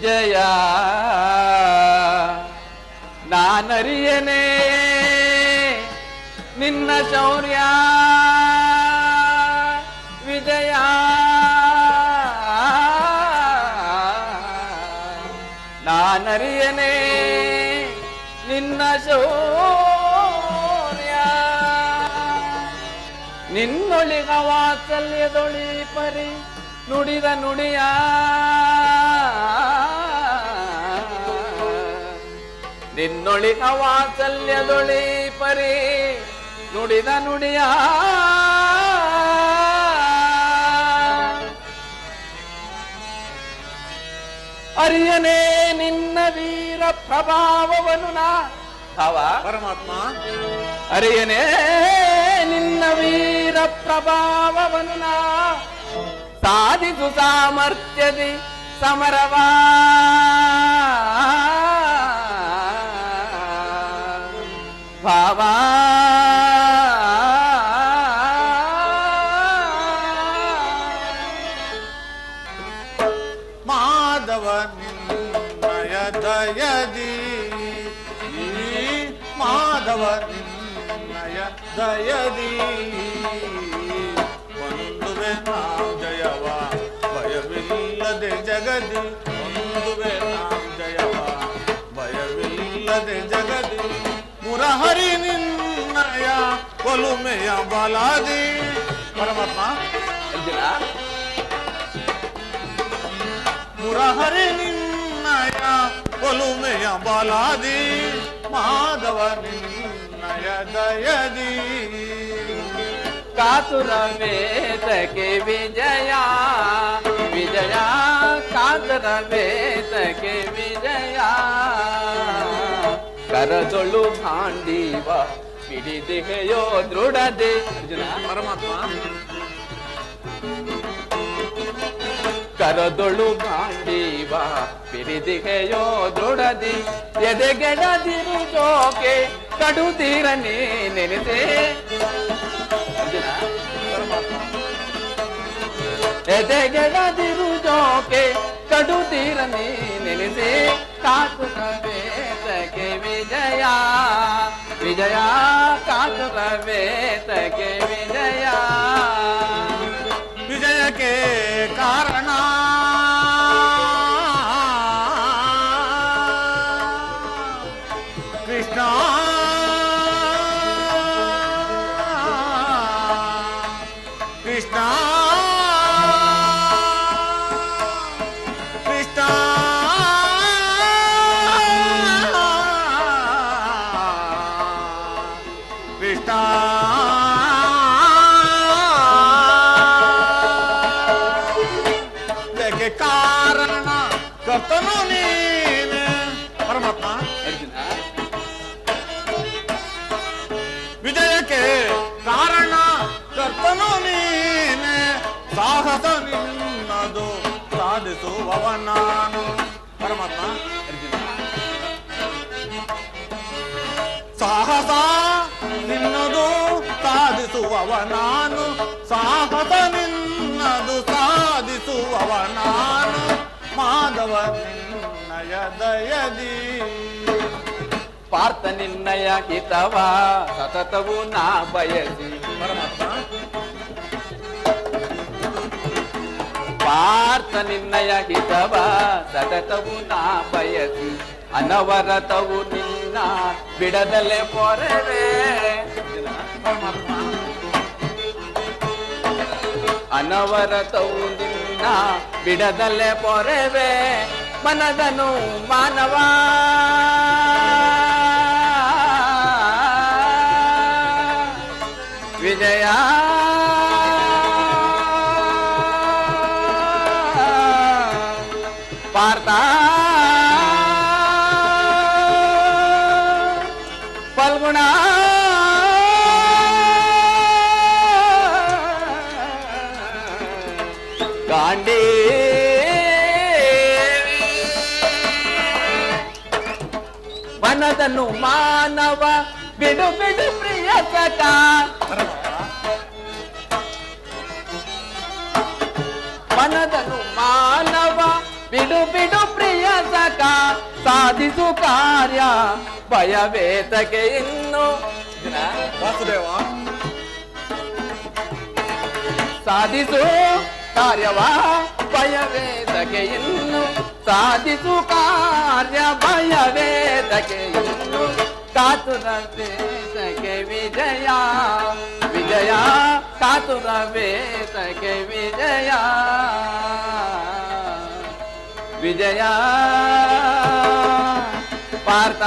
ವಿಜಯ ನಾನರಿಯನೇ ನಿನ್ನ ಶೌರ್ಯ ವಿಜಯ ನಾನರಿಯನೇ ನಿನ್ನ ಶೌರ್ಯ ನಿನ್ನೊಳಿಗ ವಾತ್ಸಲ್ಯದೊಳಿ ಪರಿ ನುಡಿದ ನುಡಿಯ ನಿನ್ನೊಳಿಗ ವಾತ್ಸಲ್ಯದೊಳಿ ಪರಿ ನುಡಿದ ನುಡಿಯ ಅರಿಯನೇ ನಿನ್ನ ವೀರ ಪ್ರಭಾವವನ್ನು ನಾ ಪರಮಾತ್ಮ ಅರಿಯನೇ ನಿನ್ನ ವೀರ ಪ್ರಭಾವವನ್ನು ನಾ ಸಾಧಿಸು ಸಾಮರ್ಥ್ಯದಿ ಸಮರವಾ ಭಾವ ಮಾಧವ ನಿನ್ನಯ ದಯದಿ ಮಾಧವ ನಿನ್ನಯ ದಯದಿ ಒಂದುವೆ ನಾಂ ಜಯವ ಭಯವಿಲ್ಲದೆ ಜಗದಿ ಒಂದುವೆ ನಾಂ ಜಯವ ಭಯವಿಲ್ಲದೆ ಜಗದಿ ಮುರಹರಿ ನಿನ್ನಯ ಒಲುಮೆಯ ಬಲಾದಿ ಪರಮಾತ್ಮ ಅರ್ಜುನ ಮುರಹರಿ ನಿನ್ನಯ ಒಲುಮೆಯ ಬಲಾದಿ ಮಾಧವ ನಿನ್ನಯ ದಯದಿ ಕಾತುರ ವೇದಕ್ಕೆ ವಿಜಯ ವಿಜಯ ಕಾತುರ ವೇದಕ್ಕೆ ವಿಜಯ ಕರದೊಳು ಭಾಂಡೀವ ಪಿಡಿದಿಗೆಯೋ ದೃಢದೆ ಅರ್ಜುನ ಪರಮಾತ್ಮ ಕರದೊಳು ಭಾಂಡೀವ ಪಿಡಿದಿಗೆಯೋ ದೃಢದಿ ಎದೆಗೆಡದಿರು ಜೋಕೆ ಕಡುತ್ತೀರ ನೀ ನೆನೆಸೆ ಅರ್ಜುನ ಪರಮಾತ್ಮ ಎದೆಗೆಡದಿರು ಜೋಕೆ ಕಡುತ್ತೀರ ನೀ ನೆನೆಸೆ ಕಾತುರ ವೇದಕ್ಕೆ ವಿಜಯ ವಿಜಯ ಕಾತುರ ವೇದಕ್ಕೆ ವಿಜಯ ವಿಜಯಕ್ಕೆ ಕಾರಣ ಕೃಷ್ಣ ಕೃಷ್ಣ ಕೃಷ್ಣ ಕೃಷ್ಣ ಕಾರಣ ಕರ್ತನು ನೀನೆ ಪರಮಾತ್ಮ ಅರ್ಜುನ ವಿಜಯಕ್ಕೆ ಕಾರಣ ಕರ್ತನು ನೀನೆ ಸಾಹಸ ನಿನ್ನದು ಸಾಧಿಸುವವ ನಾನು ಪರಮಾತ್ಮ ಅರ್ಜುನ ಸಾಹಸ ನಿನ್ನದು ಸಾಧಿಸುವವ ನಾನು ಸಾಹಸ ನಿನ್ನದು ಸಾಧಿಸುವವ ನಾನು ಮಾಧವ ನಿನ್ನಯ ದಯದಿ ಪಾರ್ಥ ನಿನ್ನಯ ಹಿತವ ಸತತವು ನಾ ಬಯಸಿ ಪರಮಾತ್ಮ ಪಾರ್ಥ ನಿನ್ನಯ ಹಿತವ ಸತತವು ನಾ ಬಯಸಿ ಅನವರತವು ನಿನ್ನ ಬಿಡದಲೆ ಪೊರೆವೆ ಪರಮಾತ್ಮ ಅನವರತವು ನಿನ್ನ ಬಿಡದಲೆ ಪೊರೆವೆ ಮನದನು ಮಾನವ ವಿಜಯ ಪಾರ್ಥ ಫಲ್ಗುಣ ಗಾಂಡೀ ಮನದನು ಮಾನವ ಬಿಡು ಬಿಡು ಪ್ರಿಯ ಸಖ ಮನದನು ಮಾನವ ಬಿಡು ಬಿಡು ಪ್ರಿಯ ಮೂಲಕ ಸಾಧಿಸು ಕಾರ್ಯ ಭಯವೇತಕ್ಕೆ ಇನ್ನು ವಾಸುದೇವ ಸಾಧಿಸು ಕಾರ್ಯವ ಭಯವೇದಕ್ಕೆ ಇನ್ನು ಸಾಧಿಸು ಕಾರ್ಯ ಭಯವೇದಕ್ಕೆ ಇನ್ನು ಕಾತುರ ವೇದಕ್ಕೆ ವಿಜಯ ವಿಜಯ ಕಾತುರ ವೇದಕ್ಕೆ ವಿಜಯ ವಿಜಯ ಪಾರ್ಥ